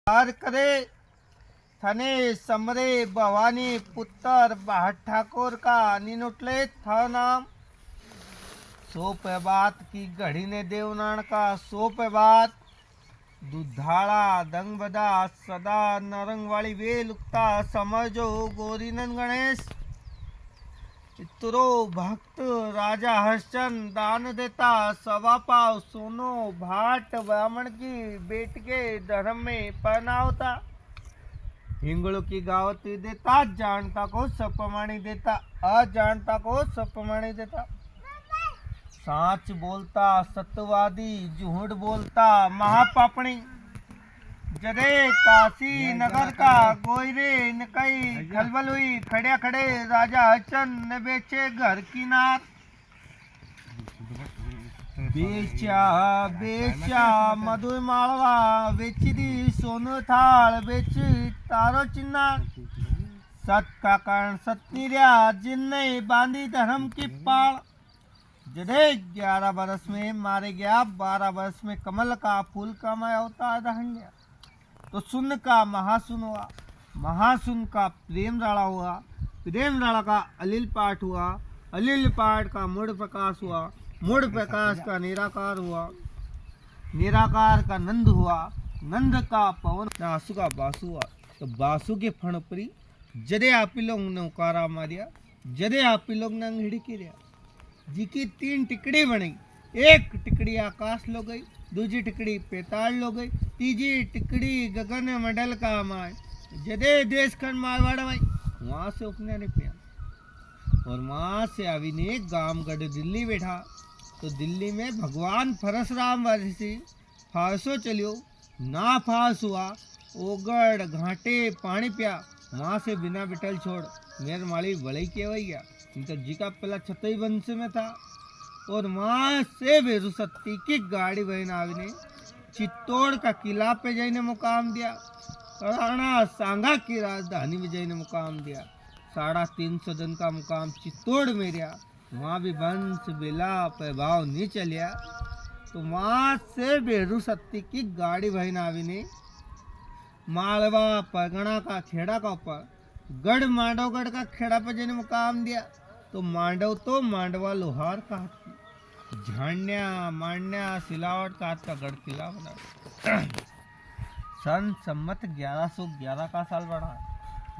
हार करे थने समरे भवानी पुत्र बाहर ठाकुर का निनुटले था नाम। सो पे बात की घड़ी ने देवनान का सो पे बात दुधाड़ा दंग बदा सदा नरंग वाली वेल उगता समझो गोरीनंद गणेश। इतरो भक्त राजा हर्षचंद दान देता सवा पाव सोनो भाट ब्राह्मण की बेट के धर्म में पहनावता। हिंगड़ों की गावती देता जानता को सपमाणी देता अजानता को सपमाणी देता। साच बोलता सत्यवादी झूठ बोलता महापापणी। जदे काशी नगर का गोयरे न कई खलबल हुई खड़े खड़े राजा हरिश्चंद्र ने बेचे घर की नार। बेचा बेचा मधु मालवा बेची दी सोनो थाल बेची तारो चिन्ना। सत का कारण सतनीर्या जिनने बांधी धर्म की पाल। जदे 11 बरस में मारे गया 12 बरस में कमल का फूल का मैं अवतार रहन गया। तो सुन का महासुन हुआ, महासुन का प्रेम राड़ा हुआ, प्रेम राड़ा का अलिल पाठ हुआ, अलिल पाठ का मूढ़ प्रकाश हुआ, मूढ़ प्रकाश का निराकार हुआ, निराकार का नंद हुआ, नंद का पवन आंसू का बासु हुआ। तो बासु के फण परी जदे आपी लोग ने उकारा मारिया, जदे आपी लोग ने अंगड़ी किया जी की 3 टिकड़ी बनी। एक टिकड़ी आकाश लो गई, दूसरी टिकड़ी पेताल लो गई, तीसरी टिकड़ी गगन मंडल का माय। जदे देश खंड मारवाड़ भाई वहां से उपने ने पिया और वहां से अभी ने गामगढ़ दिल्ली बैठा। तो दिल्ली में भगवान परशुराम वासी फांसो चलियो ना फांस हुआ ओगड़ घाटे पानी पिया। वहां से बिना बिटल छोड़ मेर माली बड़ई के गया इनका जी का पहला छतई वंश में था। और वहां से बेरू सत्ती की गाड़ी बहन आवी ने चित्तौड़ का किला पे जाने मुकाम दिया। राणा सांगा की राजधानी में जाने मुकाम दिया। 350 दिन का मुकाम चित्तौड़ में रहा। वहाँ भी वंश बेला प्रभाव नहीं चलिया। तो वहां से बेरू सत्ती की गाड़ी बहन आवी ने मालवा परगना का खेड़ा का ऊपर गढ़ मांडवगढ़ का खेड़ा पर जाने मुकाम दिया। तो मांडव तो मांडवा लोहार का झांड्या मांड्या सिलावट का हाथ का गढ़ किला बना। सन सम्मत 1111 का साल बढ़ा।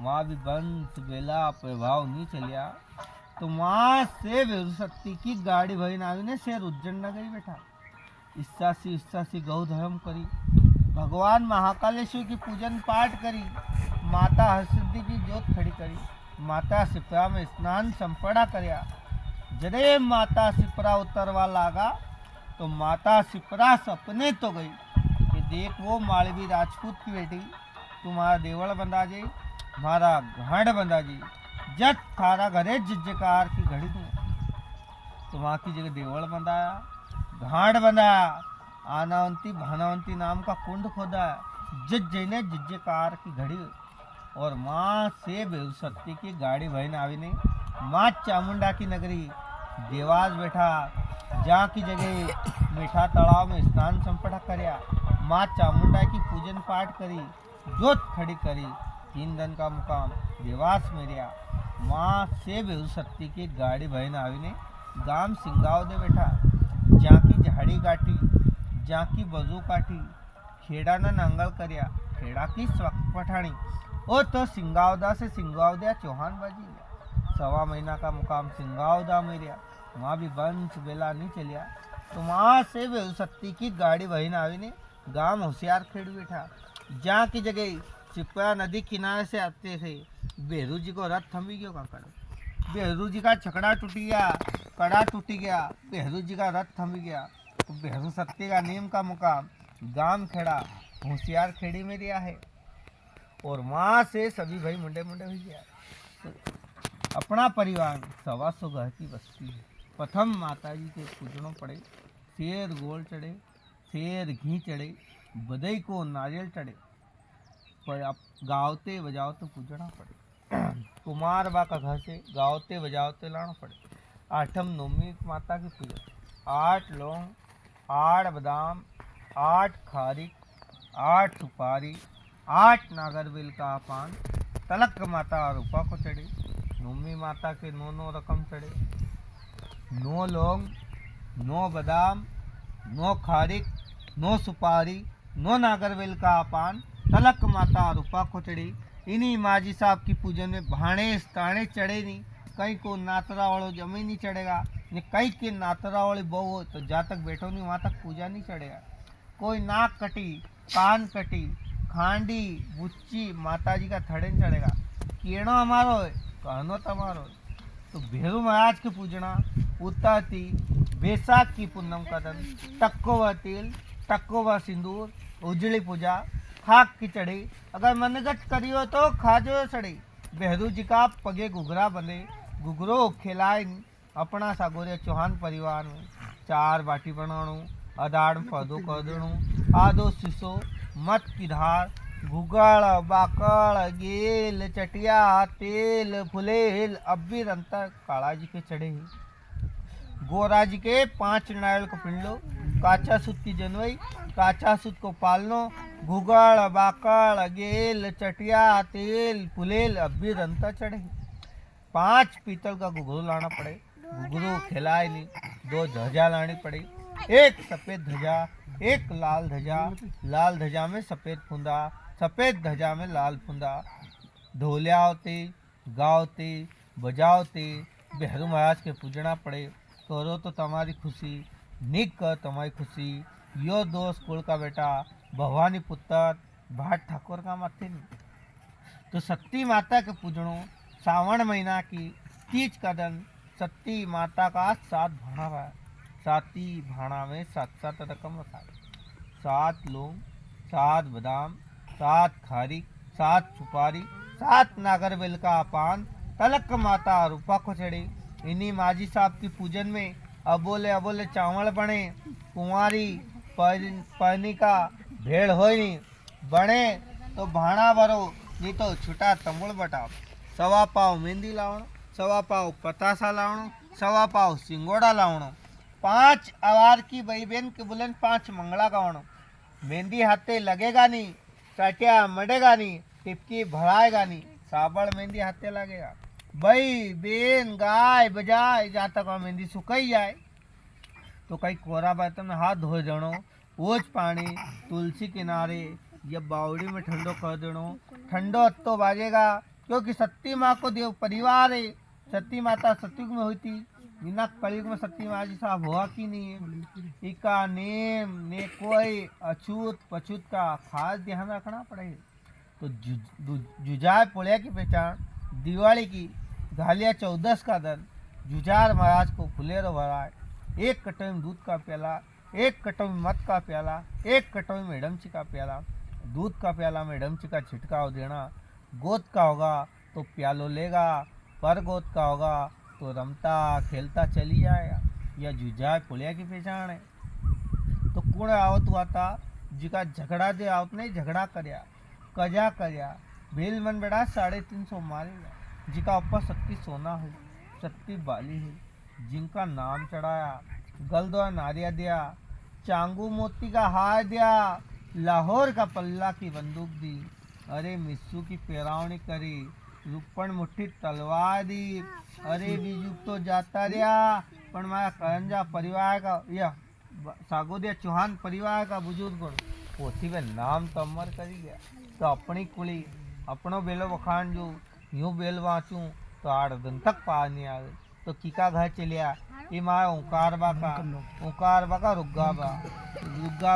वहाँ भी वंश बेला प्रभाव नहीं चलिया। तो वहां से वेरुशक्ति की गाड़ी भई नावी ने शेर उज्जैन नगरी बैठा। इस्सासी गौ धर्म करी, भगवान महाकालेश्वर की पूजन पाठ करी, माता हरसिद्धि की जोत खड़ी करी, माता सिपरा में स्नान संपड़ा करया। जदे माता सिपरा उतरवा लागा तो माता सिपरा सपने तो गई कि देख वो मालवी राजपूत की बेटी तुम्हारा देवल बंधा जी, हमारा घाट बंधा जी, जट थारा घरे जिज्जकार की घड़ी दूँ। तो वहाँ की जगह देवल बंधाया, घाट बंधाया, आनावंती भानावंती नाम का कुंड खोदा, जज ने जिज्जकार की घड़ी। और माँ से बेउसत्ती की गाड़ी बहन आवी ने माँ चामुंडा की नगरी देवास बैठा, जहाँ की जगह मीठा तालाब में स्नान संपटा करया, माँ चामुंडा की पूजन पाठ करी, जोत खड़ी करी। 3 दिन का मुकाम देवास में रहा। माँ से बेउसत्ती की गाड़ी बहन आवी ने गांव सिंगाव दे बैठा, जहाँ की झाड़ी काटी, जहाँ की बजू काटी, खेड़ा न नंगल करया, खेड़ा की स्वक पठानी। ओ तो सिंगावदा से सिंगावदा चौहान बाजी गया। 1.25 महीना का मुकाम सिंगावदा में रहा। वहाँ भी वंश बेला नहीं चलिया। तो वहाँ से बेउसत्ती की गाड़ी बहन आवी ने गांव होशियार खेड़ बैठा, जहाँ की जगह चिपरा नदी किनारे से आते थे। बेहरू जी को रथ थमी गयो का करे, बेहरू जी का छकड़ा टूट गया, कड़ा टूट गया, बेहरू जी का रथ थम गया। तो बेहरू सत्ती का नीम का मुकाम गांव खेड़ा होशियार खेड़ी में दिया है। और वहाँ से सभी भाई मुंडे मुंडे हो गया। तो अपना परिवार 125 घर की बस्ती है। प्रथम माता जी के पूजनों पड़े, शेर गोल चढ़े, शेर घी चढ़े, बदई को नारियल चढ़े, पर अब गावते बजावते पूजना पड़े। कुमार बा का घर से गावते बजावते लाना पड़े। 8म नवमी माता की पूजा, 8 लौंग, 8 बादाम, 8 खारिक, 8 सुपारी, 8 नागरवेल का पान, तलक माता रूपा को चढ़े, नोमी माता के 9 रकम चढ़े, 9 लौंग, 9 बादाम, 9 खारिक, 9 सुपारी, 9 नागरवेल का पान, तलक माता रूपा को चढ़ी। इन्हीं माजी साहब की पूजन में भाणे ताणे चढ़े नहीं, कहीं को नातरा वालों जमी नहीं चढ़ेगा, ने कहीं के नातरा वाली बहू हो तो जहाँ तक बैठो नहीं वहाँ तक पूजा नहीं चढ़ेगा। कोई नाक कटी, कान कटी, खांडी, बुच्ची माता जी का थड़े नहीं चढ़ेगा। केणो हमारो है, कहनो तमारो है। तो भेरू महाराज के पूजना उताती बैसाख की पूनम का दिन, टक्कोवा तेल, टक्कोवा सिंदूर, उजली पूजा, खाक की चढ़ी, अगर मनगट करियो तो खाजो चढ़ी। बेहरू जी का पगे घुघरा बंधे, घुघरो खिलाए अपना सागोरिया चौहान परिवार में 4 बाटी बनाणु, अदाड़ पौधो कदणु, आदो शीशो मत की धार, घुगड़ बाकड़ गेल चटिया तेल फुलेल अब्बीर अंतर काला जी के चढ़े ही। गोरा जी के 5 नारियल को पिंडो, काचा सूत की जनवई, काचा सूत को पालनो, घुगड़ बाकड़ गेल चटिया तेल फुलेल अब्बीर अंतर चढ़े। 5 पीतल का घुघरू लाना पड़े, घुघरू खिलाए नहीं, 2 ध्वजा लानी पड़ी, 1 सफ़ेद ध्वजा, 1 लाल ध्वजा, लाल ध्वजा में सफ़ेद फुंदा, सफ़ेद ध्वजा में लाल फुंदा। ढोलियावते गावते बजावते बेहरू महाराज के पूजना पड़े। करो तो तुम्हारी खुशी, निक कर तुम्हारी खुशी, यो दोस्त कुल का बेटा भवानी पुत्र भाट ठाकुर का माथे नहीं। तो सती माता के पूजनों सावन महीना की तीज का दिन सती माता का 7 भाणा है। 7 भाणा में 7 रकम रखा, 7 लौंग, 7 बादाम, 7 खारी, 7 सुपारी, 7 नागरवेल का पान, तलक माता रूपा को चढ़े। इन्हीं माजी साहब की पूजन में अबोले अबोले चावल बने, कुंवारी पानी का भेड़ हो नहीं बने तो भाणा भरो, नहीं तो छुटा तंबुल बटाओ। 1.25 पाव मेहंदी लावणो, 1.25 पाव पतासा लावणो, 1.25 पाव सिंगोड़ा लावणो, 5 अवार की बई बहन के बुलन 5 मंगला गावणो। मेहंदी हाथे लगेगा नहीं, चाटिया मडेगा नहीं, टिपकी भराएगा नहीं, साबड़ मेहंदी हाथे लगेगा। भाई बेन गाय बजाए जहाँ तक मेहंदी सुखाई जाए तो कई कोरा बर्तन में हाथ धो देनो, ओज पानी तुलसी किनारे या बावड़ी में ठंडो कर देनो। ठंडो अत्तो बाजेगा क्योंकि सती माँ को देव परिवार है। सती माता सतयुग में हुई थी, बिना कलयुग में सती माँ जी साहब हुआ की नहीं है। इका नेम ने कोई अछूत पछूत का खास ध्यान रखना पड़े। तो जुजाय पुलिया की पहचान दिवाली की घालिया 14 का दिन जुझार महाराज को फुलेरो भराए, 1 कटोरी में दूध का प्याला, 1 कटोरी में मत का प्याला, 1 कटोरी में डमची का प्याला। दूध का प्याला में डमची का छिटकाव देना। गोद का होगा तो प्यालो लेगा, पर गोद का होगा तो रमता खेलता चली जाएगा। यह जुझार पुलिया की पहचान है। तो कौन आवत हुआ था जिका झगड़ा दे आवत नहीं, झगड़ा करया कजा करया भेल मन बेड़ा 350 मारेगा। जिका ऊपर सत्ती सोना है, सत्ती बाली है, जिनका नाम चढ़ाया, गलदोआ नारिया दिया, चांगू मोती का हार दिया, लाहौर का पल्ला की बंदूक दी, अरे मिस्सू की पेरावनी करी, रुपण मुट्ठी तलवार दी। अरे बीजू तो जाता रहा पर मारा करंजा परिवार का या सागोदिया चौहान परिवार का बुजुर्ग पोथी में नाम तो अमर करी गया। तो अपनी कुली अपनो बेलो बखान जो यूँ बेल वाँचूँ तो 8 दिन तक पार नहीं आवे। तो किका घर चलिया ये माँ ओंकार बाका रुग्गा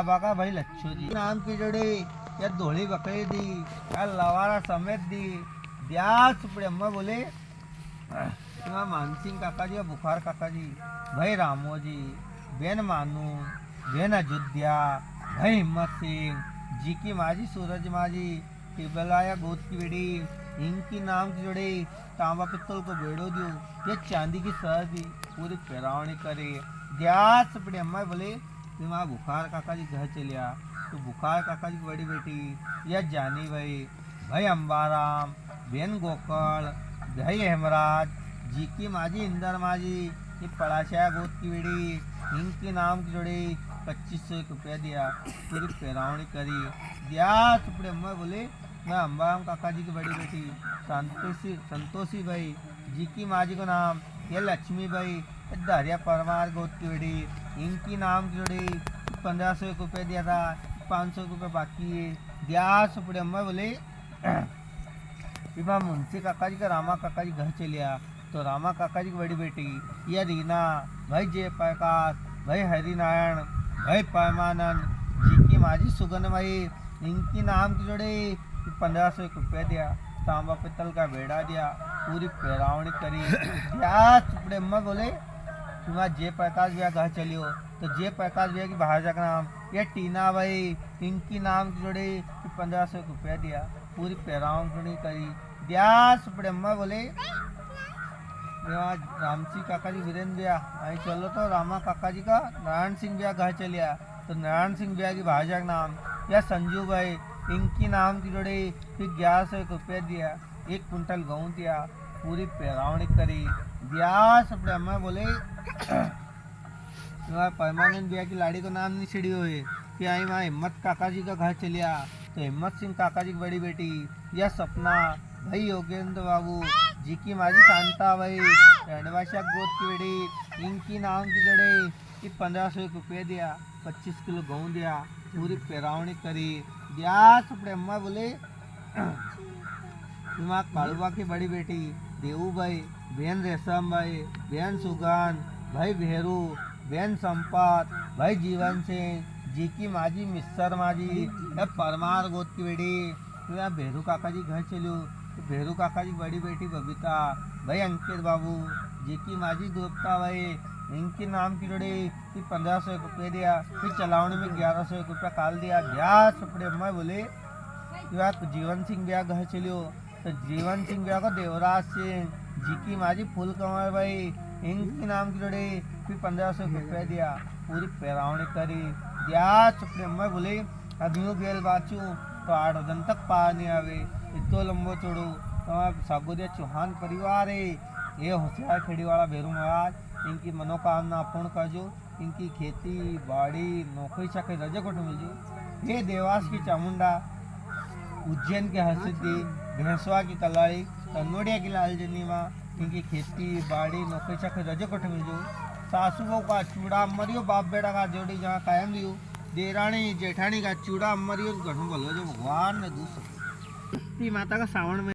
बाका भाई लच्छू जी नाम की जोड़ी या धोली बकरी दी या लवारा समेत दी ब्यास पड़े। अम्मा बोले मानसिंह काका जी या बुखार काका जी, भाई रामो जी, बेन मानू, बेन अयोध्या, भाई हिम्मत सिंह जी की माजी, सूरज माजी, टिबलाया गोद की बेड़ी, इनकी नाम की जोड़े तांबा पित्तल को बेड़ो दियो, ये चांदी की सर दी, पूरी पेरावनी करे। ग्यास पड़े। अम्मा बोले कि माँ बुखार काका जी घर चलिया। तो बुखार काका जी की बड़ी बेटी या जानी भाई अम्बाराम, बेन गोकल, भाई हेमराज जी की माजी, इंदर माजी, ये पड़ाशा गोद की बेड़ी, इनकी नाम की जोड़ी 2500 रुपया दिया, पूरी पैरावणी करी दिया। सुपड़े अम्मा बोले मैं अम्बाराम काका जी की बड़ी बेटी संतोषी भाई जी की माँ जी को नाम ये लक्ष्मी भाई दरिया परमार गोद की बेटी, इनकी नाम की जोड़ी 1500 रुपये दिया था, 500 रुपये बाकी है दिया। सुपड़े अम्मा बोले मैं मुंशी काका जी का रामा काका जी घर चलिया। तो रामा काका जी की बड़ी बेटी ये रीना भाई जयप्रकाश भाई हरिनारायण भाई परमानंद जी की माँ जी सुगन भाई, इनकी नाम की जोड़े 1500 रुपये दिया। तांबा पित्तल का बेड़ा दिया, पूरी पैरावणी करी दिया। सुपड़े अम्मा बोले तुम्हारा जयप्रकाश भैया घर चलियो। तो जयप्रकाश भैया की भाषा का नाम ये टीना भाई, इनकी नाम की जोड़े 1500 रुपया दिया, पूरी पैरावणी करी दिया। सुपड़े अम्मा बोले रामसी काका जी वीरेंद्र भैया आई चलो। तो रामा काका जी का नारायण सिंह भैया घर चलिया। तो नारायण सिंह भैया की भाषा का नाम या संजू भाई, इनकी नाम की जोड़े फिर 1100 रुपये दिया, 1 कुंटल गेहूँ दिया, पूरी पैरावणी करी दिया। सुपड़े अम्मा बोले परमानंद भैया की लाड़ी को नाम नहीं छिड़ी हुई कि आई वहाँ हिम्मत काका जी का घर चलिया। तो हिम्मत सिंह काका जी की बड़ी बेटी या सपना भाई योगेंद्र बाबू जी की माँ जी शांता भाई रेडवाशा गोद की बेटी, इनकी नाम की जड़े कि 1500 रुपये दिया, 25 किलो गेहूँ दिया, पूरी पैरावणी करी दिया। सुपड़े अम्मा बोले दिमाग कालुआ की बड़ी बेटी देवू भाई, बहन रेशम भाई, बहन सुगन भाई भेरू, बहन संपत भाई जीवन सिंह जी की माँ जी मिस्टर माँ जी परमार गोद की बेटी। तो यहाँ भेरू काका जी घर चलो। तो भेरू काका जी बड़ी बेटी बबीता भाई अंकित बाबू जी की माँ जी दुप्ता भाई, इनके नाम की जोड़ी कि 1500 रुपये दिया, फिर चलावनी में 1100 रुपया काल दिया ब्याह। सुपड़े अम्मा बोले जीवन सिंह ब्याह घर चलियो। तो जीवन सिंह ब्याह को देवराज सिंह जी की माँ जी फूल कंवर भाई, इनकी नाम की जोड़ी फिर 1500 रुपये दिया, पूरी पैरावणी करी दिया। सुपड़े अम्मा बोले अधू गेल बाचू तो 8 दिन तक पार नहीं आवे, इतो लंबो चौड़ो सागोदिया चौहान परिवार है ये होशियार खेड़ी वाला भेरू महाराज, इनकी मनोकामना पूर्ण करजो, इनकी खेती बाड़ी नौकरी चाकरी रजे को मिलजो। ये देवास की चामुंडा, उज्जैन के हरसिद्धि, भैंसवा की कलाई, तनोड़िया की लालजनी माँ, इनकी खेती बाड़ी नौकरी चाकरी रजे को मिलजो। सासुओं का चूड़ा मरियो बाप बेटा का जोड़ी जहाँ कायम दियो, देरानी जेठानी का चूड़ा मरियो घणो भलो जो भगवान ने दूसरा माता का सावन में